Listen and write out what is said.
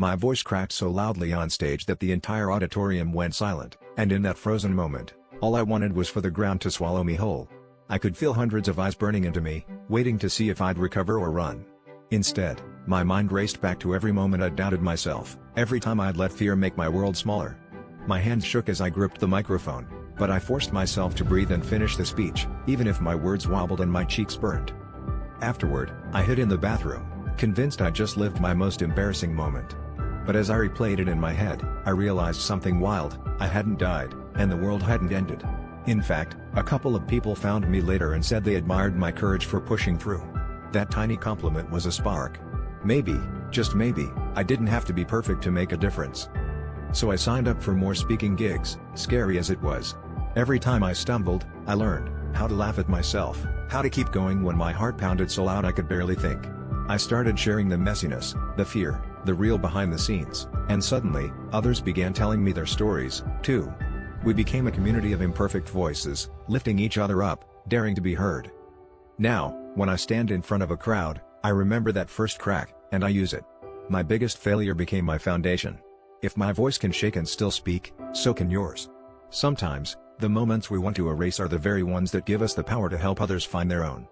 My voice cracked so loudly on stage that the entire auditorium went silent, and in that frozen moment, all I wanted was for the ground to swallow me whole. I could feel hundreds of eyes burning into me, waiting to see if I'd recover or run. Instead, my mind raced back to every moment I'd doubted myself, every time I'd let fear make my world smaller. My hands shook as I gripped the microphone, but I forced myself to breathe and finish the speech, even if my words wobbled and my cheeks burned. Afterward, I hid in the bathroom, convinced I'd just lived my most embarrassing moment. But as I replayed it in my head, I realized something wild: I hadn't died, and the world hadn't ended. In fact, a couple of people found me later and said they admired my courage for pushing through. That tiny compliment was a spark. Maybe, just maybe, I didn't have to be perfect to make a difference. So I signed up for more speaking gigs, scary as it was. Every time I stumbled, I learned how to laugh at myself, how to keep going when my heart pounded so loud I could barely think. I started sharing the messiness, the fear, the real behind the scenes, and suddenly, others began telling me their stories, too. We became a community of imperfect voices, lifting each other up, daring to be heard. Now, when I stand in front of a crowd, I remember that first crack, and I use it. My biggest failure became my foundation. If my voice can shake and still speak, so can yours. Sometimes, the moments we want to erase are the very ones that give us the power to help others find their own.